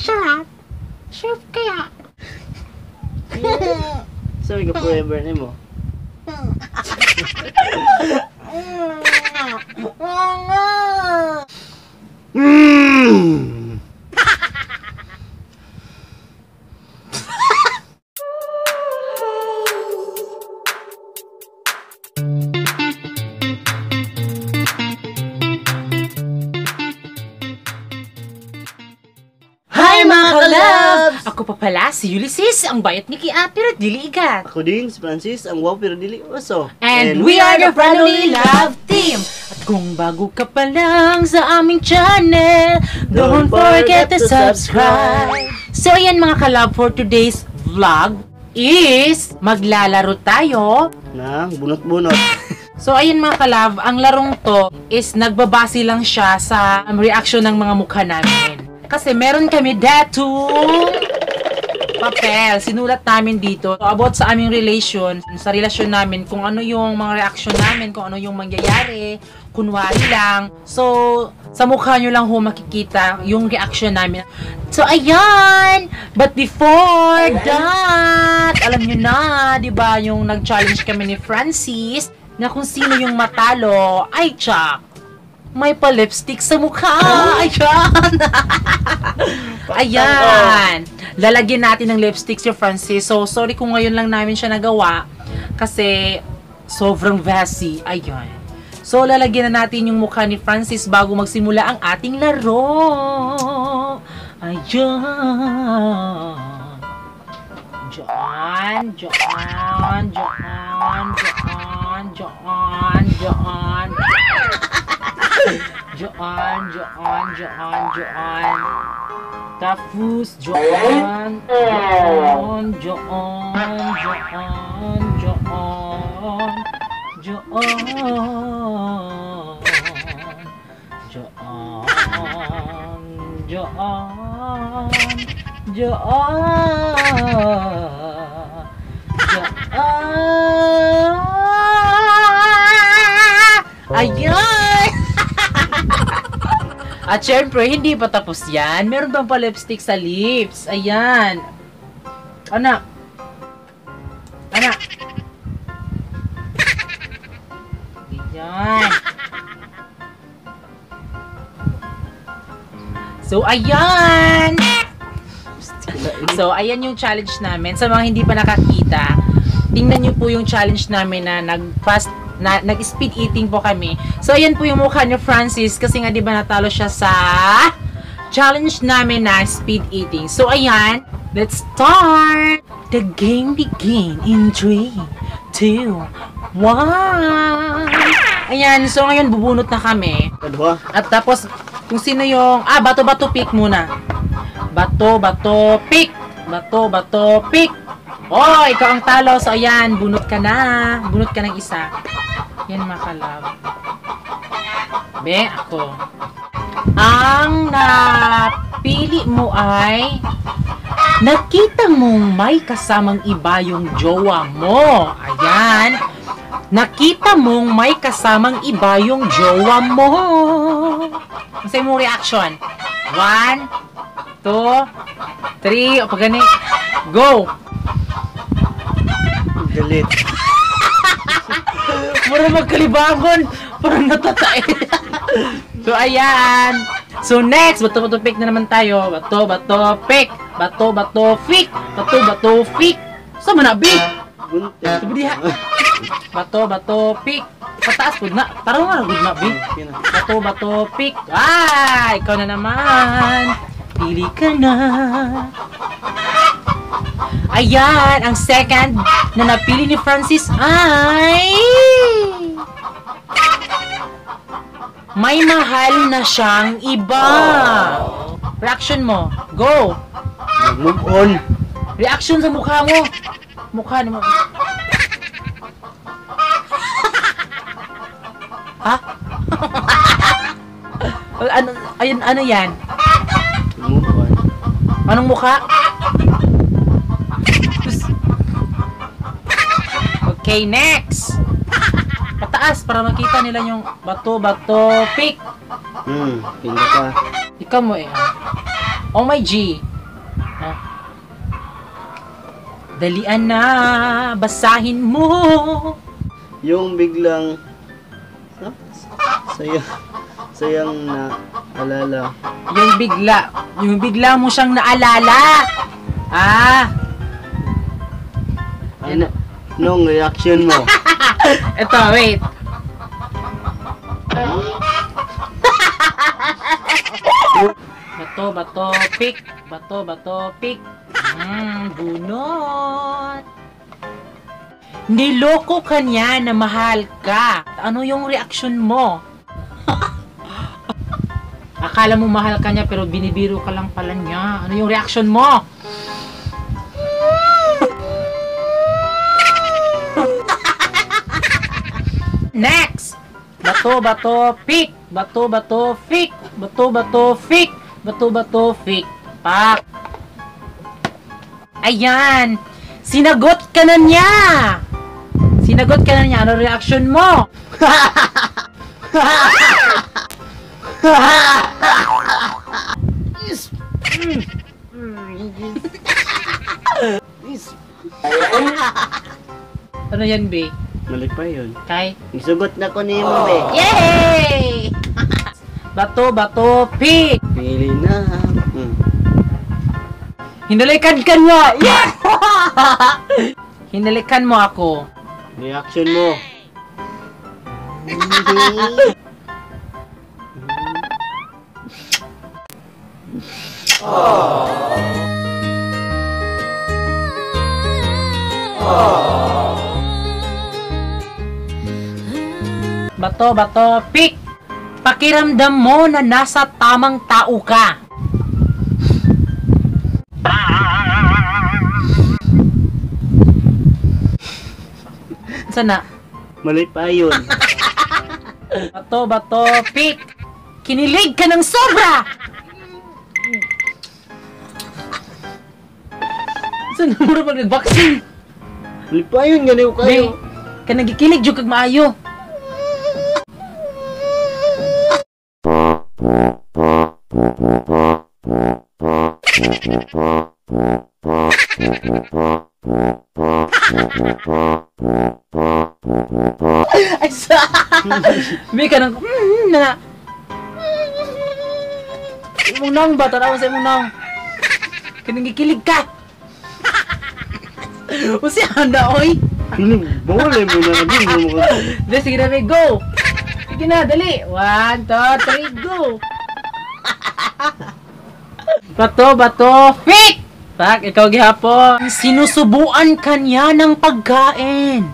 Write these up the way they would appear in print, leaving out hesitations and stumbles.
Sarap. Sarap kaya. Sabi ka forever na mo. Ako pa pala si Ulysses, ang bayat ni Kia pero dili igat. Ako din, si Francis, ang wow pero dili oso. And we are the Friendly Love Team. At kung bago ka pa lang sa aming channel, don't forget to subscribe. So ayan mga kalab, for today's vlog is maglalaro tayo Nang bunot-bunot. So ayun mga kalab, ang larong to is nagbabase lang siya sa reaction ng mga mukha namin. Kasi meron kami datong papel, sinulat namin dito about sa aming relation, sa relasyon namin, kung ano yung mga reaction namin, kung ano yung mangyayari, kunwari lang. So, sa mukha nyo lang ho makikita yung reaction namin. So, ayan! But before that, alam nyo na, di ba, yung nag-challenge kami ni Francis, na kung sino yung matalo, ay tsak! May pa-lipstick sa mukha! Ayan! Ayan! Lalagyan natin ng lipstick si Francis. So, sorry kung ngayon lang namin siya nagawa. Kasi, sobrang messy. Ayan. So, lalagyan na natin yung mukha ni Francis bago magsimula ang ating laro. Ayan. Diyan, diyan, diyan, diyan, diyan, diyan. Diyan, diyan, diyan, diyan. Tapos, diyan, diyan, diyan, diyan, diyan, diyan, diyan, ayan! At syempre, hindi pa tapos yan. Meron bang pa lipstick sa lips? Ayan. Anak. Anak. Ayan. So, ayan. So, ayan yung challenge namin. Sa mga hindi pa nakakita, tingnan nyo po yung challenge namin na nag-speed eating po kami. So, ayan po yung mukha ni Francis kasi nga, di ba, natalo siya sa challenge namin na speed eating. So, ayan. Let's start! The game begin in 3, 2, 1. Ayan. So, ngayon, bubunot na kami. At tapos, kung sino yung... bato-bato pick muna. Bato-bato pick! Bato-bato pick! Oh, ikaw ang talo. So, ayan. Bunot ka na. Bunot ka ng isa. Yan, mga kalab. Be, ako. Ang napili mo ay nakita mong may kasamang iba yung jowa mo. Ayan. Nakita mong may kasamang iba yung jowa mo. Kasi mong reaction. 1, 2, 3. O, pag gani. Go! Galit. Mura magkalibangon. Parang natatay. So, ayan. So, next. Bato-bato pick na naman tayo. Bato-bato pick. Bato-bato pick. Bato-bato pick. Saan man na, B? Sabi diha. Bato-bato pick. Pataas po na. Parang nga good na, B. Bato-bato pick. Ikaw na naman. Pili ka na. Ayan, ang second na napili ni Francis ay may mahal na siyang iba. Reaction mo. Go. Move on. Reaction sa mukha mo. Mukha mo. Ha? Ano yan? Move on. Anong mukha? Okay, next. taas para makita nila yung bato, pick. Pinda ka. Ikaw mo eh. Oh my G. Dalian na, basahin mo. Yung biglang sayang na alala. Yung bigla mo siyang naalala. Ano? Nung reaction mo? Ito, wait. Bato, pick. Bato, pick. Bunot. Niloko ka niya na mahal ka. Ano yung reaction mo? Akala mo mahal ka niya pero binibiro ka lang pala niya. Ano yung reaction mo? Next! Bato, pick. Bato, pick. Bato, pick. Bato, pick. Pak. Ayan. Sinagot ka na niya. Ano reaction mo? Ano yan, be? Mali pa yun. Kay? Isugot na ko ni mo, be. Yay! Bato, pick. Pili na. Hinalikan ka niya. Yeah! Hinalikan mo ako. Reaction mo. Bato, pick. Pakiramdam mo na nasa tamang tao ka. Sana? Mali pa yun. Bato, pick. Kinilig ka ng sobra. Sana mo na pag nag-vaccine? Mali pa yun, ganiw kayo. Ka nagikilig yung kag maayo. Ay, sa... May ka nang... na... Imong nang ba? Tanawan sa imong nang. Kinagikilig ka. O si Handa, oy. Bole mo na naging mo. Dali, sige na, may go. Sige na, dali. 1, 2, 3, go. Bato, pick! Tak, ikaw gihapon. Sinusubuan ka niya ng pagkain.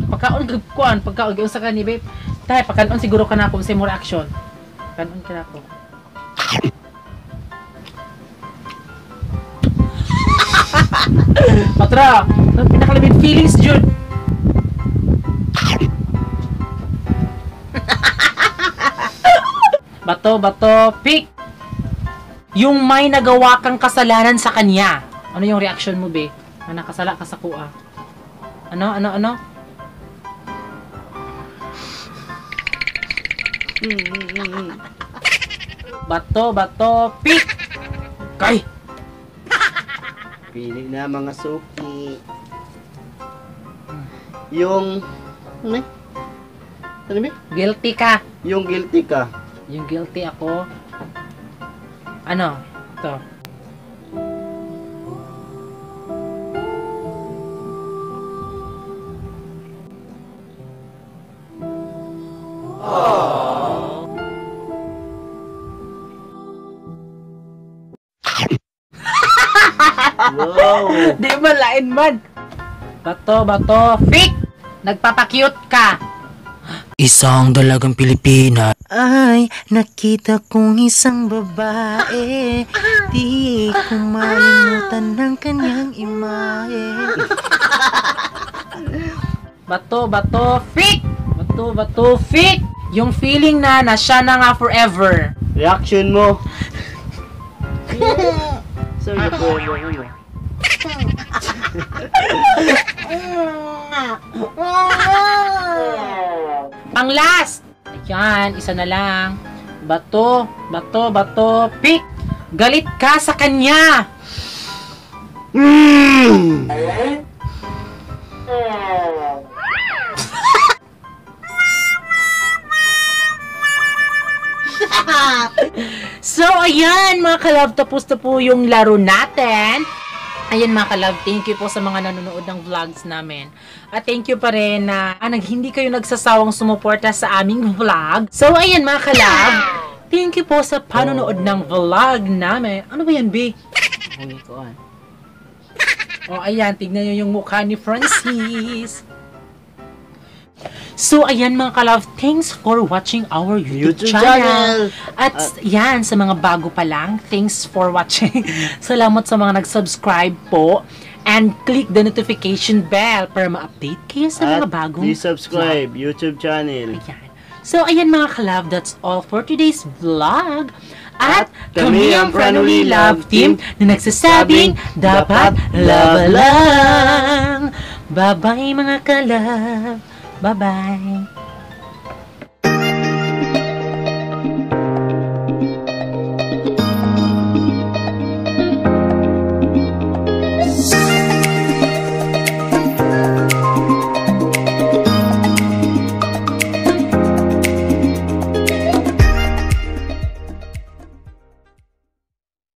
Pagkaon kuan, pagkaon sa kani, babe. Tay, pagkaon siguro ka na ako sa more action. Pagkaon ka na ako. Patra, pinakalabit feelings, Jude. Bato, pick. Yung may nagawa kang kasalanan sa kanya. Ano yung reaction mo, be? Na nakasala ka sa kuha. Ano? Bato, pick. Kay. Pili na mga suki. Yung... Ano? Ano ba? Guilty ka. Yung guilty ka. Yung guilty ako. Ano? Ito. Wow! Di ba lain man? Bato, pick. Nagpapakyut ka. Isang dalagang Pilipina Ay, nakita kong isang babae. Di ko malimutan ng kanyang imahe. Bato, pick. Bato, pick. Yung feeling na siya na nga forever. Reaction mo. So, yung forever mo. Pang last! Ayan, isa na lang. Bato, bato, bato, pick! Galit ka sa kanya! So, ayan mga kalab, tapos na po yung laro natin. Ayan mga kalab, thank you po sa mga nanonood ng vlogs namin. At thank you pa rin na hindi kayo nagsasawang sumuporta sa aming vlog. So, ayan mga kalab, thank you po sa panonood ng vlog namin. Ano ba yan, B? Oh, ayan, tignan nyo yung mukha ni Francis. So, ayan mga kalove, thanks for watching our YouTube channel. At yan, sa mga bago pa lang, thanks for watching. Salamat sa mga nag-subscribe po. And click the notification bell para ma-update kayo sa mga bagong please subscribe YouTube channel. Ayan. So, ayan mga kalove, that's all for today's vlog. At kami ang Franoli Love Team na nagsasabing dapat love lang. Bye-bye mga kalove. Bye-bye.